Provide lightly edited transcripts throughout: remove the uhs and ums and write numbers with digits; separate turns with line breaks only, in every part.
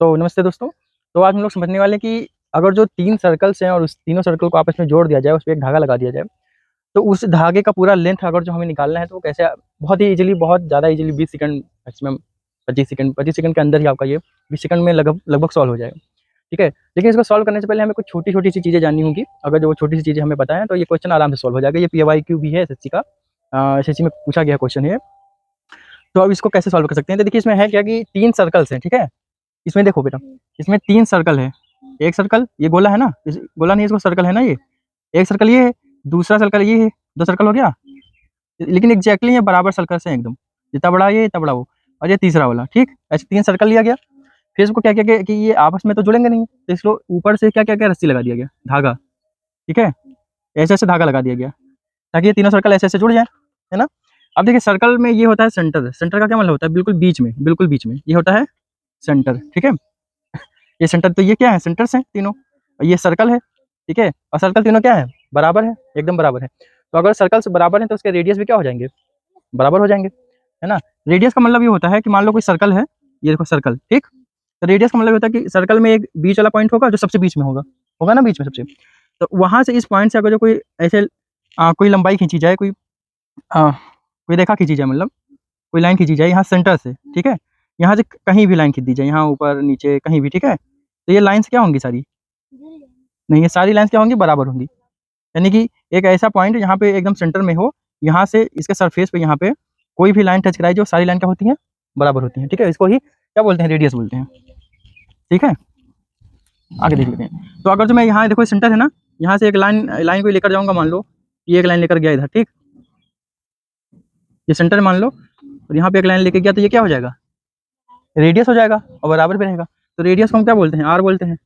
तो नमस्ते दोस्तों। तो आज हम लोग समझने वाले हैं कि अगर जो 3 सर्कल्स हैं और उस तीनों सर्कल को आपस में जोड़ दिया जाए, उस पे एक धागा लगा दिया जाए, तो उस धागे का पूरा लेंथ अगर जो हमें निकालना है तो वो कैसे बहुत ही ईज़िली, बहुत ज़्यादा ईज़िली 20 सेकंड, मैक्सिमम 25 सेकंड के अंदर ही आपका ये 20 सेकंड में लगभग सॉल्व हो जाएगा। ठीक है? लेकिन इसको सॉल्व करने से पहले हमें कुछ छोटी-छोटी सी चीज़ें जाननी होंगी। अगर जो वो छोटी सी चीज़ें हमें पता है तो ये क्वेश्चन आराम से सॉल्व हो जाएगा। ये पीवाईक्यू भी है एसएससी का। एसएससी में पूछा गया क्वेश्चन है। तो अब इसको कैसे सॉल्व कर सकते हैं? तो देखिए इसमें है क्या कि 3 सर्कल्स हैं, ठीक है? इसमें देखो बेटा, इसमें 3 सर्कल है। एक सर्कल ये गोला है ना, इस गोला नहीं, इसको सर्कल है ना ये। एक सर्कल ये है, दूसरा सर्कल ये है, 2 सर्कल हो गया। लेकिन एग्ज़ैक्टली ये बराबर सर्कल्स हैं एकदम। जितना बड़ा ये, इतना बड़ा वो, और ये तीसरा वाला, ठीक? ऐसे 3 सर्कल लिया गया। फिर इसको क्या किया गया कि ये आपस में तो जुड़ेंगे नहीं, तो इसको ऊपर से क्या किया गया, रस्सी लगा दिया गया, धागा, ठीक है? ऐसे-ऐसे धागा लगा दिया गया, ताकि ये तीनों सर्कल ऐसे-ऐसे जुड़ जाएँ, है ना? अब देखिए सर्कल में ये होता है सेंटर। सेंटर का क्या मतलब होता है? बिल्कुल बीच में, बिल्कुल बीच में। ये होता है सेंटर, ठीक है? ये सेंटर, तो ये क्या है, सेंटर्स हैं तीनों, और ये सर्कल है, ठीक है? और सर्कल तीनों क्या है, बराबर है, एकदम बराबर है। तो अगर सर्कल्स बराबर हैं तो उसके रेडियस भी क्या हो जाएंगे, बराबर हो जाएंगे, है ना? रेडियस का मतलब ये होता है कि मान लो कोई सर्कल है, ये देखो सर्कल, ठीक? तो रेडियस का मतलब होता है कि सर्कल में एक बीच वाला पॉइंट होगा जो सबसे बीच में होगा, होगा ना बीच में सबसे। तो वहां से, इस पॉइंट से अगर जो कोई ऐसे कोई लंबाई खींची जाए, कोई रेखा खींची जाए, मतलब कोई लाइन खींची जाए यहाँ सेंटर से, ठीक है? यहाँ से कहीं भी लाइन खींच दी जाए, यहाँ ऊपर नीचे कहीं भी, ठीक है? तो ये लाइन्स क्या होंगी सारी? नहीं, ये सारी लाइन्स क्या होंगी, बराबर होंगी। यानी कि एक ऐसा पॉइंट जहाँ पे एकदम सेंटर में हो, यहाँ से इसके सरफेस पे, यहाँ पे कोई भी लाइन टच कराई, जो सारी लाइन क्या होती हैं, बराबर होती हैं, ठीक है? इसको ही क्या बोलते हैं, रेडियस बोलते हैं, ठीक है? आगे देख लेते हैं। तो अगर जो मैं यहाँ देखो सेंटर है ना, यहाँ से एक लाइन लाइन को लेकर जाऊँगा, मान लो ये एक लाइन लेकर गया इधर, ठीक? ये सेंटर मान लो, और यहाँ पे एक लाइन लेके गया, तो ये क्या हो जाएगा, रेडियस हो जाएगा, और बराबर भी रहेगा। तो रेडियस को हम क्या बोलते हैं, आर बोलते हैं,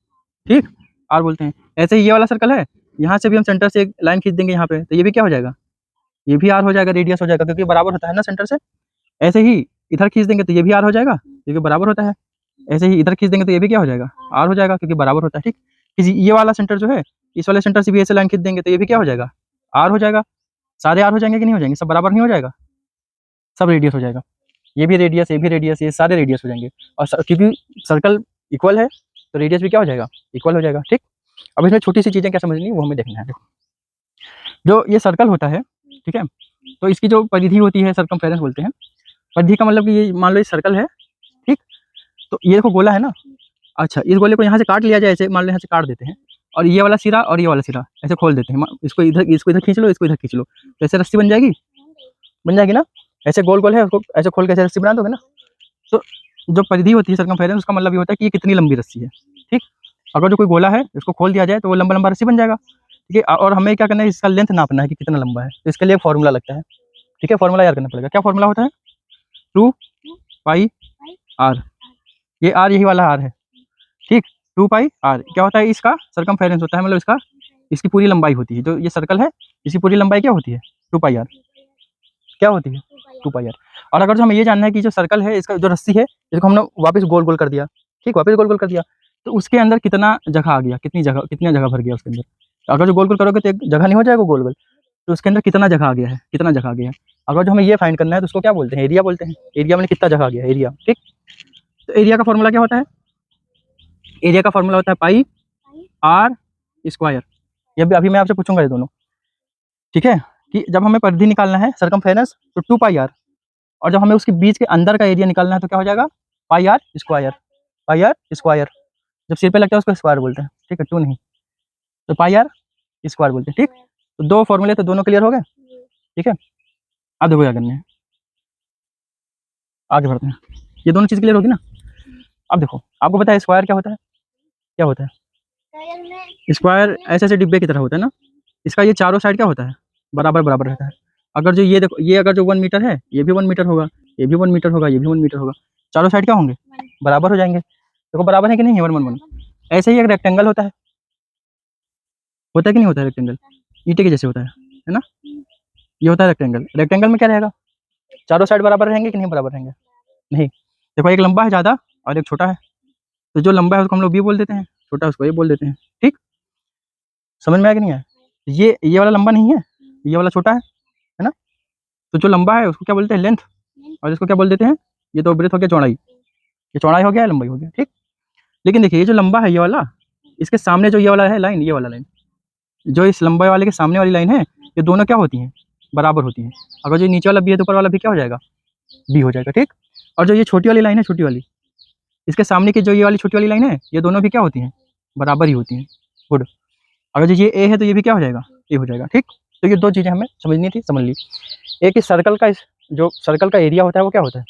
ठीक? आर बोलते हैं। ऐसे ही ये वाला सर्कल है, यहाँ से भी हम सेंटर से एक लाइन खींच देंगे यहाँ पे, तो ये भी क्या हो जाएगा, ये भी आर हो जाएगा, रेडियस हो जाएगा, क्योंकि बराबर होता है ना सेंटर से। ऐसे ही इधर खींच देंगे तो ये भी आर हो जाएगा, क्योंकि बराबर होता है। ऐसे ही इधर खींच देंगे तो ये भी क्या हो जाएगा, आर हो जाएगा, क्योंकि बराबर होता है, ठीक? किसी ये वाला सेंटर जो है, इस वाले सेंटर से भी ऐसे लाइन खींच देंगे तो ये भी क्या हो जाएगा, आर हो जाएगा। सारे आर हो जाएंगे कि नहीं हो जाएंगे, सब बराबर नहीं हो जाएगा, सब रेडियस हो जाएगा। ये भी रेडियस, ये भी रेडियस, ये सारे रेडियस हो जाएंगे। और क्योंकि सर्कल इक्वल है तो रेडियस भी क्या हो जाएगा, इक्वल हो जाएगा, ठीक? अब इसमें छोटी सी चीज़ें क्या समझनी है वो हमें देखना है। देखो, जो ये सर्कल होता है, ठीक है? तो इसकी जो परिधि होती है, सरकमफेरेंस बोलते हैं। परिधि का मतलब कि ये मान लो ये सर्कल है, ठीक? तो ये देखो गोला है ना, अच्छा इस गोले को यहाँ से काट लिया जाए, ऐसे मान लो यहाँ से काट देते हैं, और ये वाला सिरा और ये वाला सिरा ऐसे खोल देते हैं। इसको इधर खींच लो, इसको इधर खींच लो, तो ऐसे रस्सी बन जाएगी, बन जाएगी ना? ऐसे गोल गोल है, उसको ऐसे खोल के ऐसे रस्सी बना दोगे ना। तो जो परिधि होती है सर्कमफेरेंस, उसका मतलब ये होता है कि ये कितनी लंबी रस्सी है, ठीक? अगर जो कोई गोला है, इसको खोल दिया जाए तो वो लंबा लंबा रस्सी बन जाएगा, ठीक है? और हमें क्या करना है, इसका लेंथ नापना है कि कितना लंबा है, तो इसके लिए एक फॉर्मूला लगता है, ठीक है? फॉर्मूला याद करना पड़ेगा। क्या फॉर्मूला होता है, 2 पाई आर। ये आर, यही वाला आर है, ठीक? 2 पाई आर क्या होता है, इसका सरकमफेरेंस होता है, मतलब इसका, इसकी पूरी लंबाई होती है। जो ये सर्कल है, इसकी पूरी लंबाई क्या होती है, 2 पाई आर। क्या होती है, 2 पाई आर। और अगर जो हमें ये जानना है कि जो सर्कल है, इसका जो रस्सी है, इसको हमने वापस गोल गोल कर दिया, ठीक? वापस गोल गोल कर दिया, तो उसके अंदर कितना जगह आ गया, कितना जगह भर गया उसके अंदर। अगर जो गोल गोल करोगे तो एक जगह नहीं हो जाएगा गोल गोल, तो उसके अंदर कितना जगह आ गया है, कितना जगह आ गया है। अगर जो हमें ये फाइंड करना है तो उसको क्या बोलते हैं, एरिया बोलते हैं। एरिया में कितना जगह आ गया, एरिया, ठीक? तो एरिया का फॉर्मूला क्या होता है, एरिया का फॉर्मूला होता है पाई आर स्क्वायर। ये भी अभी मैं आपसे पूछूंगा ये दोनों, ठीक है? कि जब हमें परिधि निकालना है सरकमफेरेंस, तो 2 पाई आर, और जब हमें उसके बीच के अंदर का एरिया निकालना है तो क्या हो जाएगा, pi R square. Pi R square जब सिर पे लगता है उसको स्क्वायर बोलते हैं, ठीक है? 2 नहीं, तो पाई आर स्क्वायर बोलते हैं, ठीक? तो 2 फॉर्मूले तो दोनों क्लियर हो गए, ठीक है? अब देखो क्या करना है, आगे बढ़ते हैं। ये दोनों चीज़ क्लियर होगी ना? अब देखो, आपको पता है स्क्वायर क्या होता है, क्या होता है? स्क्वायर ऐसे ऐसे डिब्बे की तरह होता है ना, इसका ये चारों साइड क्या होता है, बराबर बराबर रहता है। अगर जो ये देखो, ये अगर जो 1 मीटर है, ये भी 1 मीटर होगा, ये भी 1 मीटर होगा, ये भी 1 मीटर होगा, चारों साइड क्या होंगे, बराबर हो जाएंगे। देखो बराबर है कि नहीं है, 1 1 1। ऐसे ही एक रेक्टेंगल होता है कि नहीं होता है रेक्टेंगल, ईंटे के जैसे होता है ना? ये होता है रेक्टेंगल। रेक्टेंगल में क्या रहेगा, चारों साइड बराबर रहेंगे कि नहीं बराबर रहेंगे, नहीं। देखो एक लंबा है ज़्यादा और एक छोटा है, तो जो लंबा है उसको हम लोग बी बोल देते हैं, छोटा उसको ए बोल देते हैं, ठीक? समझ में आया कि नहीं आया? ये वाला लंबा नहीं है, ये वाला छोटा है ना? तो जो लंबा है उसको क्या बोलते हैं, लेंथ, और इसको क्या बोल देते हैं, ये तो ब्रेथ हो गया, चौड़ाई। ये चौड़ाई हो गया, लंबाई हो गया, ठीक? लेकिन देखिए ये जो लंबा है ये वाला, इसके सामने जो ये वाला है लाइन, ये वाला लाइन, जो इस लंबे वाले के सामने वाली लाइन है, ये दोनों क्या होती हैं, बराबर होती हैं। अगर जो नीचे वाला बी है तो ऊपर वाला भी क्या हो जाएगा, बी हो जाएगा, ठीक। और जो ये छोटी वाली लाइन है, छोटी वाली, इसके सामने की जो ये वाली छोटी वाली लाइन है, ये दोनों भी क्या होती हैं, बराबर ही होती हैं। गुड। अगर जो ये ए है तो ये भी क्या हो जाएगा, ए हो जाएगा, ठीक। तो ये दो चीज़ें हमें समझनी थी, समझ ली। एक इस सर्कल का, जो सर्कल का एरिया होता है वो क्या होता है,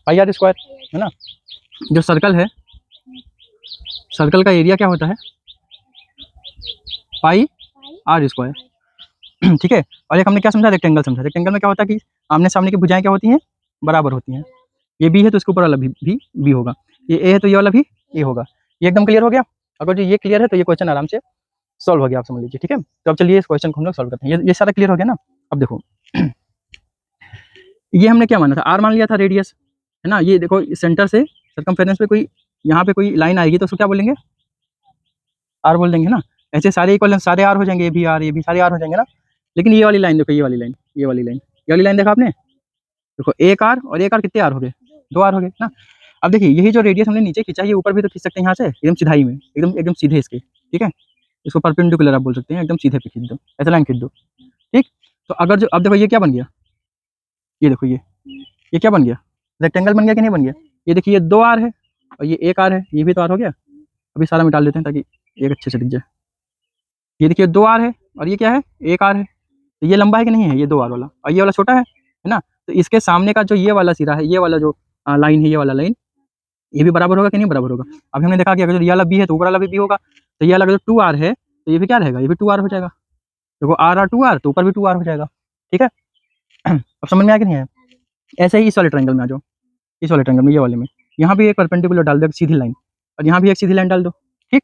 पाई आर स्क्वायर, है ना। जो सर्कल है, सर्कल का एरिया क्या होता है, पाई आर स्क्वायर, ठीक है। और एक हमने क्या समझा, रेक्टेंगल समझा। रेक्टेंगल में क्या होता है कि आमने सामने की भुजाएं क्या होती हैं, बराबर होती हैं। ये बी है तो इसके ऊपर वाला भी बी होगा, ये ए है तो ये वाला भी ए होगा। ये एकदम क्लियर हो गया। अगर जो ये क्लियर है तो ये क्वेश्चन आराम से सॉल्व हो गया, आप समझ लीजिए, ठीक है। तो अब चलिए इस क्वेश्चन को हम लोग सॉल्व करते हैं। ये सारा क्लियर हो गया ना। अब देखो ये हमने क्या माना था, आर मान लिया था रेडियस, है ना। ये देखो सेंटर से सर्कमफेरेंस पे कोई, यहाँ पे कोई लाइन आएगी तो उसको क्या बोलेंगे, आर बोल देंगे ना। ऐसे सारे इक्वल सारे आर हो जाएंगे, ये भी आर, ये भी सारे आर हो जाएंगे ना। लेकिन ये वाली लाइन देखो, ये वाली लाइन, ये वाली लाइन, ये वाली लाइन देखा आपने, देखो एक आर और एक आर कितने आर हो गए, दो आर हो गए ना। अब देखिए यही जो रेडियस हमने नीचे खींचा, ये ऊपर भी तो खींच सकते हैं यहाँ से, एकदम सीधाई में, एकदम एकदम सीधे इसके, ठीक है। इसको परपेंडिकुलर आप बोल सकते हैं, एकदम सीधे पे खींच दो, ऐसा लाइन खींच दो, ठीक। तो अगर जो, अब देखो ये क्या बन गया, ये देखो ये क्या बन गया, रेक्टेंगल बन गया कि नहीं बन गया। ये देखिए ये दो आर है और ये एक आर है, ये भी तो आर हो गया। अभी सारा मिटा लेते हैं ताकि एक अच्छे से दिख जाए। ये देखिए दो आर है और ये क्या है, एक आर है। तो ये लंबा है कि नहीं है, ये दो आर वाला, और ये वाला छोटा है ना। तो इसके सामने का जो ये वाला सिरा है, ये वाला जो लाइन है, ये वाला लाइन, ये भी बराबर होगा कि नहीं बराबर होगा। अब हमने देखा कि अगर ये वाला बी है तो ऊपर वाला भी बी होगा। तो ये वाला जो टू आर है तो ये भी क्या रहेगा, ये भी टू आर हो जाएगा। देखो आर आर टू आर, तो ऊपर भी टू आर हो जाएगा, ठीक है। अब समझ में आया कि नहीं है। ऐसे ही इस वाले ट्रायंगल में आ जाओ, इस वाले ट्रायंगल में, ये वाले में, यहाँ भी एक परपेंडिकुलर डाल दो, एक सीधी लाइन, और यहाँ भी एक सीधी लाइन डाल दो, ठीक।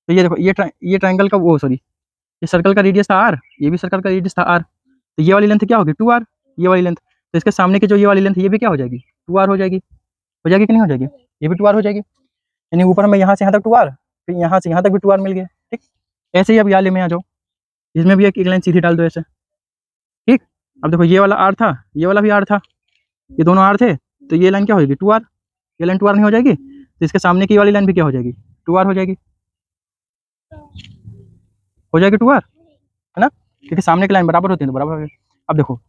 तो ये देखो ये ट्रायंगल का वो, सॉरी, ये सर्कल का रेडियस था आर, ये भी सर्कल का रेडियस था आर। तो ये वाली लेंथ क्या होगी, टू आर, ये वाली लेंथ। तो इसके सामने की जो ये वाली लेंथ, ये भी क्या हो जाएगी, टू आर हो जाएगी। हो जाएगी कि नहीं हो जाएगी, ये भी टू आर हो जाएगी। यानी ऊपर में यहाँ से यहाँ तक टू आर, फिर यहाँ से यहाँ तक भी टू आर मिल गया, ठीक। ऐसे ही अब याले में आ जाओ, इसमें भी एक लाइन सीधी डाल दो ऐसे, ठीक। अब देखो ये वाला आर था, ये वाला भी आर था, ये दोनों आर थे। तो ये लाइन क्या हो जाएगी, टू आर। ये लाइन टू आर नहीं हो जाएगी, तो इसके सामने की वाली लाइन भी क्या हो जाएगी, टू आर हो जाएगी, हो जाएगी टू आर, है ना। क्योंकि सामने की लाइन बराबर होती है तो बराबर हो गई। अब देखो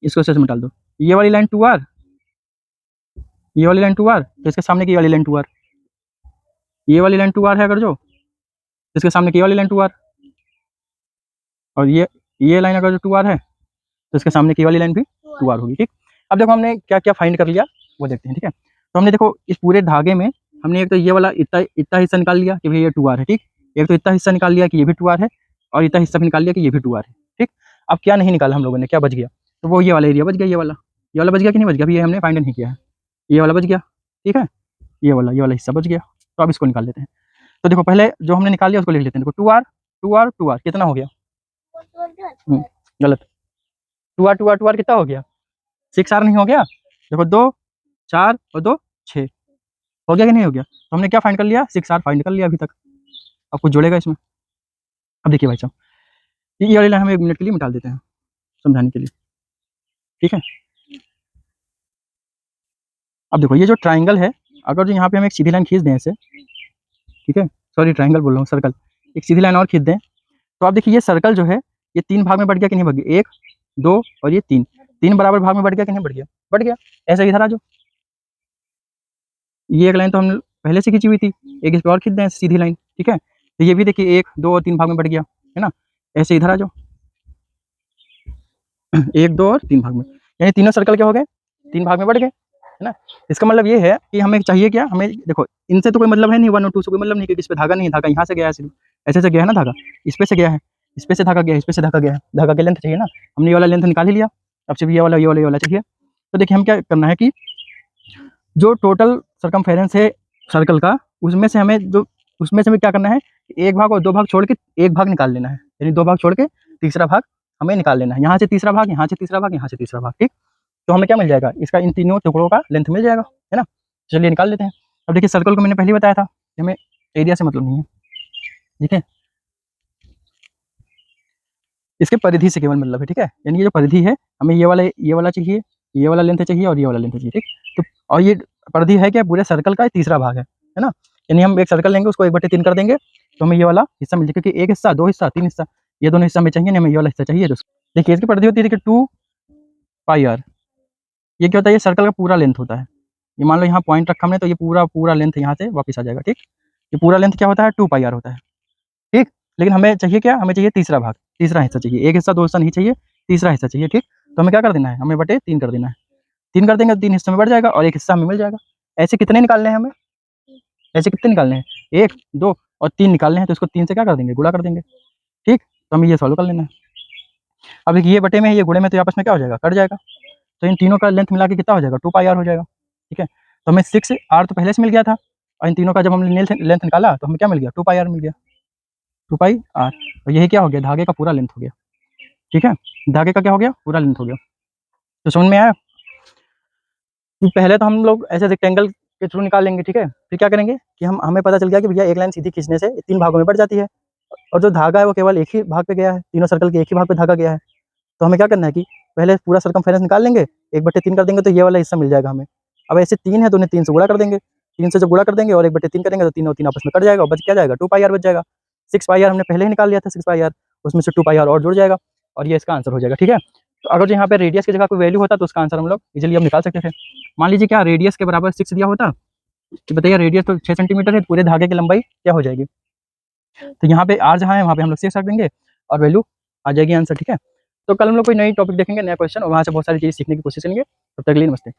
इसको ऐसे में डाल दो, ये वाली लाइन टू आर, ये वाली लाइन टू आर, तो इसके सामने की वाली लाइन टू आर, ये वाली लाइन टू आर है अगर जो, इसके सामने की वाली लाइन टू आर, और ये लाइन अगर जो टू आर है तो इसके सामने की वाली लाइन भी टू आर होगी, ठीक। अब देखो हमने क्या क्या फाइंड कर लिया वो देखते हैं, ठीक है। तो हमने देखो इस पूरे धागे में हमने एक तो ये वाला इतना इतना हिस्सा निकाल लिया कि भाई ये टू आर है, ठीक। एक तो इतना हिस्सा निकाल लिया कि ये भी टू आर है, और इतना हिस्सा भी निकाल लिया कि ये भी टू आर है, ठीक। अब क्या नहीं निकाला हम लोगों ने, क्या बच गया, तो वो ये वाला एरिया बच गया, ये वाला बच गया कि नहीं बच गया, अभी ये हमने फाइंड नहीं किया है। ये वाला बच गया, ठीक है, ये वाला हिस्सा बच गया। तो अब इसको निकाल लेते हैं। तो देखो पहले जो हमने निकाल लिया उसको लिख लेते हैं। देखो two R two R two R कितना हो गया, गलत, two R two R two R कितना हो गया, सिक्स आर नहीं हो गया। देखो दो चार और दो छः, हो गया कि नहीं हो गया। तो हमने क्या फाइंड कर लिया, सिक्स आर फाइंड कर लिया अभी तक। अब कुछ जोड़ेगा इसमें। अब देखिए भाई साहब, ये वाली लाइन हम एक मिनट के लिए मिटा देते हैं समझाने के लिए, ठीक है। अब देखो ये जो ट्राइंगल है, अगर जो यहाँ पे हम एक सीधी लाइन खींच दें ऐसे, ठीक है, सॉरी ट्राइंगल बोल रहा हूँ, सर्कल, एक सीधी लाइन और खींच दें, तो आप देखिए ये सर्कल जो है ये तीन भाग में बढ़ गया कि नहीं बढ़ गया, एक दो और ये तीन, तीन बराबर भाग में बढ़ गया कि नहीं बढ़ गया, बढ़ गया। ऐसे इधर आ जाओ, ये एक लाइन तो हम पहले से खींची हुई थी, एक इस पर और खींच दें सीधी लाइन, ठीक है। तो ये भी देखिए एक दो और तीन भाग में बढ़ गया, है ना। ऐसे इधर आ जाओ, एक दो और तीन भाग में, यानी तीनों सर्कल क्या हो गए, तीन भाग में बढ़ गए, है ना। इसका मतलब ये है कि हमें चाहिए क्या, हमें देखो इनसे तो कोई मतलब है नहीं, वन और टू से कोई मतलब नहीं, कि इस पे धागा नहीं है, धागा यहाँ से गया है सिर्फ, ऐसे से गया है ना धागा, इस पे से गया है, इस पे से धागा गया है, इस पे से धागा गया है, धागा की लेंथ चाहिए ना। हमने ये वाला लेंथ निकाल ही लिया, अब सिर्फ ये वाला चाहिए। तो देखिए हम क्या करना है कि जो टोटल सरकमफेरेंस है सर्कल का, उसमें से हमें क्या करना है, एक भाग और दो भाग छोड़ के एक भाग निकाल लेना है, यानी दो भाग छोड़ के तीसरा भाग हमें निकाल लेना है। यहाँ से तीसरा भाग, यहाँ से तीसरा भाग, यहाँ से तीसरा भाग, ठीक। तो हमें क्या मिल जाएगा, इसका इन तीनों टुकड़ों का लेंथ मिल जाएगा, है ना। चलिए निकाल लेते हैं। अब देखिए सर्कल को मैंने पहले ही बताया था कि हमें एरिया से मतलब नहीं है, ठीक है, इसके परिधि से केवल मतलब है, ठीक है। यानी ये जो परिधि है, हमें ये वाला चाहिए, ये वाला लेंथ चाहिए और ये वाला लेंथ चाहिए, ठीक। तो और ये परिधि है क्या, पूरे सर्कल का तीसरा भाग है ना। यानी हम एक सर्कल लेंगे, उसको 1/3 कर देंगे तो हमें ये वाला हिस्सा मिल जाएगा, क्योंकि एक हिस्सा, 2 हिस्सा, 3 हिस्सा, ये दोनों हिस्सा हमें चाहिए नहीं, हमें ये वाला हिस्सा चाहिए जो। देखिए इसकी परिधि होती है, देखिए 2 पाई आर। ये क्या होता है, ये सर्कल का पूरा लेंथ होता है। ये मान लो यहाँ पॉइंट रखा हमने, तो ये पूरा पूरा लेंथ यहाँ से वापस आ जाएगा, ठीक। ये पूरा लेंथ क्या होता है, 2 पाई आर होता है, ठीक। लेकिन हमें चाहिए क्या, हमें चाहिए तीसरा भाग, तीसरा हिस्सा चाहिए, एक हिस्सा 2 हिस्सा नहीं चाहिए, तीसरा हिस्सा चाहिए, ठीक। तो हमें क्या कर देना है, हमें बटे 3 कर देना है। 3 कर देंगे तो 3 हिस्सों में बढ़ जाएगा और 1 हिस्सा हमें मिल जाएगा। ऐसे कितने निकालने हैं हमें, ऐसे कितने निकालने हैं, 1, 2 और 3 निकालने हैं, तो इसको 3 से क्या कर देंगे, गुणा कर देंगे, ठीक। तो हमें ये सॉल्व कर लेना है। अब देखिए ये बटे में है, ये गुणे में, तो ये आपस में क्या हो जाएगा, कट जाएगा। तो इन तीनों का लेंथ मिला के कितना हो जाएगा, 2 पाई आर हो जाएगा, ठीक है। तो हमें 6 आर तो पहले से मिल गया था, और इन तीनों का जब हमने लेंथ निकाला तो हमें क्या मिल गया, 2 पाई आर मिल गया, 2 पाई आर। तो यही क्या हो गया, धागे का पूरा लेंथ हो गया, ठीक है। धागे का क्या हो गया, पूरा लेंथ हो गया। तो समझ में आया। तो पहले तो हम लोग ऐसे रेक्टेंगल के थ्रू निकाल लेंगे, ठीक है। फिर क्या करेंगे कि हमें पता चल गया कि भैया एक लाइन सीधी खींचने से 3 भागों में बढ़ जाती है, और जो धागा है वो केवल एक ही भाग पे गया है, तीनों सर्कल के एक ही भाग पे धागा गया है। तो हमें क्या करना है कि पहले पूरा सर्कमफेरेंस निकाल लेंगे, 1/3 कर देंगे तो ये वाला हिस्सा मिल जाएगा हमें। अब ऐसे 3 है तो उन्हें 3 से गुणा कर देंगे, 3 से जब गुणा कर देंगे और 1/3 करेंगे तो 3 और 3 आपस में कट जाएगा, और बच क्या जाएगा, 2 पाई आर बच जाएगा। 6 पाई आर हमने पहले ही निकाल लिया था, 6 पाई आर, उसमें से 2 पाई आर और जुड़ जाएगा, और ये इसका आंसर हो जाएगा, ठीक है। तो अगर जो यहाँ पे रेडियस की जगह कोई वैल्यू होता तो उसका आंसर हम लोग इजीली हम निकाल सकते थे। मान लीजिए क्या रेडियस के बराबर 6 दिया होता, तो बताइए रेडियस तो 6 सेंटीमीटर है, पूरे धागे की लंबाई क्या हो जाएगी। तो यहाँ पे आर जहाँ है वहाँ पे हम लोग 6 रख देंगे और वैल्यू आ जाएगी आंसर, ठीक है। तो कल हम लोग कोई नई टॉपिक देखेंगे, नया क्वेश्चन, और वहाँ से बहुत सारी चीज़ सीखने की कोशिश करेंगे। तब तक के लिए नमस्ते।